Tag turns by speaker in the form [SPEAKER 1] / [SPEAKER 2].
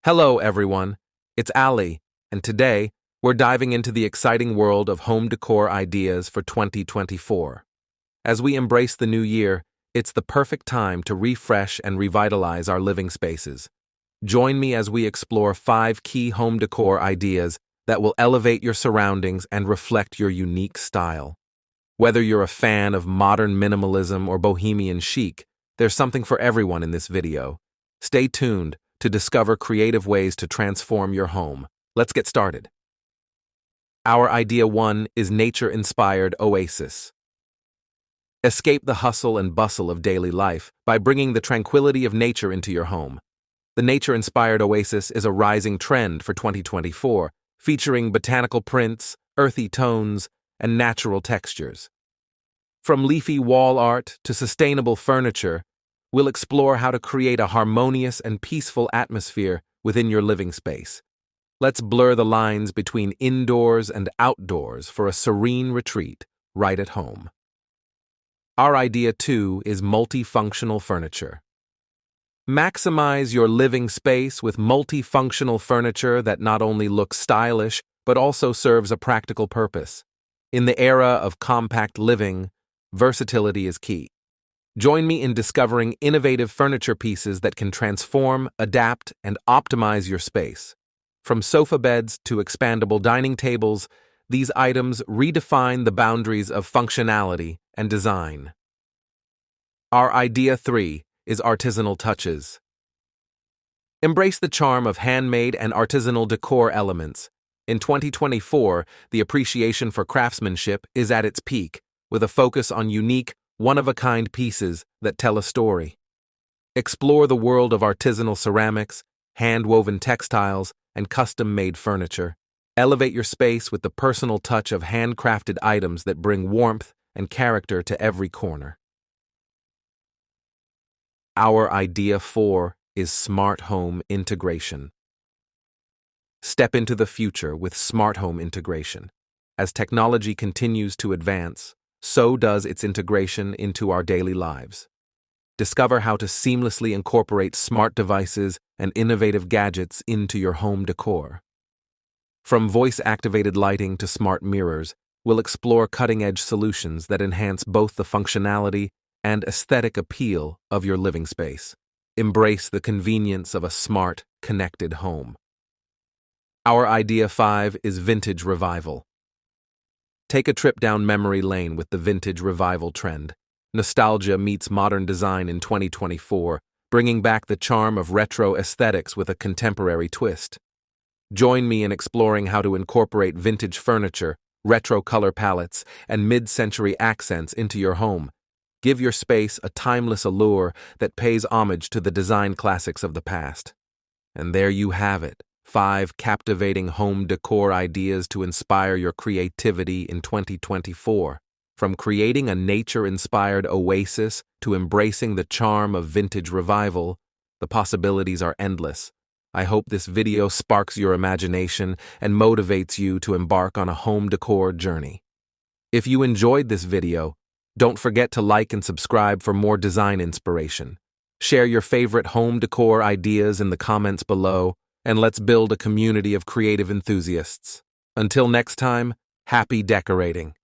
[SPEAKER 1] Hello, everyone. It's Ali, and today we're diving into the exciting world of home decor ideas for 2024. As we embrace the new year, it's the perfect time to refresh and revitalize our living spaces. Join me as we explore 5 key home decor ideas that will elevate your surroundings and reflect your unique style. Whether you're a fan of modern minimalism or bohemian chic, there's something for everyone in this video. Stay tuned to discover creative ways to transform your home. Let's get started. Our idea 1 is nature-inspired Oasis. Escape the hustle and bustle of daily life by bringing the tranquility of nature into your home. The nature-inspired Oasis is a rising trend for 2024, featuring botanical prints, earthy tones, and natural textures. From leafy wall art to sustainable furniture, we'll explore how to create a harmonious and peaceful atmosphere within your living space. Let's blur the lines between indoors and outdoors for a serene retreat right at home. Our idea 2 is multifunctional furniture. Maximize your living space with multifunctional furniture that not only looks stylish, but also serves a practical purpose. In the era of compact living, versatility is key. Join me in discovering innovative furniture pieces that can transform, adapt, and optimize your space. From sofa beds to expandable dining tables, these items redefine the boundaries of functionality and design. Our idea 3 is artisanal touches. Embrace the charm of handmade and artisanal decor elements. In 2024, the appreciation for craftsmanship is at its peak, with a focus on unique, one-of-a-kind pieces that tell a story. Explore the world of artisanal ceramics, hand-woven textiles, and custom-made furniture. Elevate your space with the personal touch of handcrafted items that bring warmth and character to every corner. Our idea 4 is smart home integration. Step into the future with smart home integration. As technology continues to advance, so does its integration into our daily lives. Discover how to seamlessly incorporate smart devices and innovative gadgets into your home decor. From voice-activated lighting to smart mirrors, we'll explore cutting-edge solutions that enhance both the functionality and aesthetic appeal of your living space. Embrace the convenience of a smart, connected home. Our idea 5 is vintage revival. Take a trip down memory lane with the vintage revival trend. Nostalgia meets modern design in 2024, bringing back the charm of retro aesthetics with a contemporary twist. Join me in exploring how to incorporate vintage furniture, retro color palettes, and mid-century accents into your home. Give your space a timeless allure that pays homage to the design classics of the past. And there you have it. 5 captivating home decor ideas to inspire your creativity in 2024. From creating a nature-inspired oasis to embracing the charm of vintage revival, the possibilities are endless. I hope this video sparks your imagination and motivates you to embark on a home decor journey. If you enjoyed this video, don't forget to like and subscribe for more design inspiration. Share your favorite home decor ideas in the comments below, and let's build a community of creative enthusiasts. Until next time, happy decorating.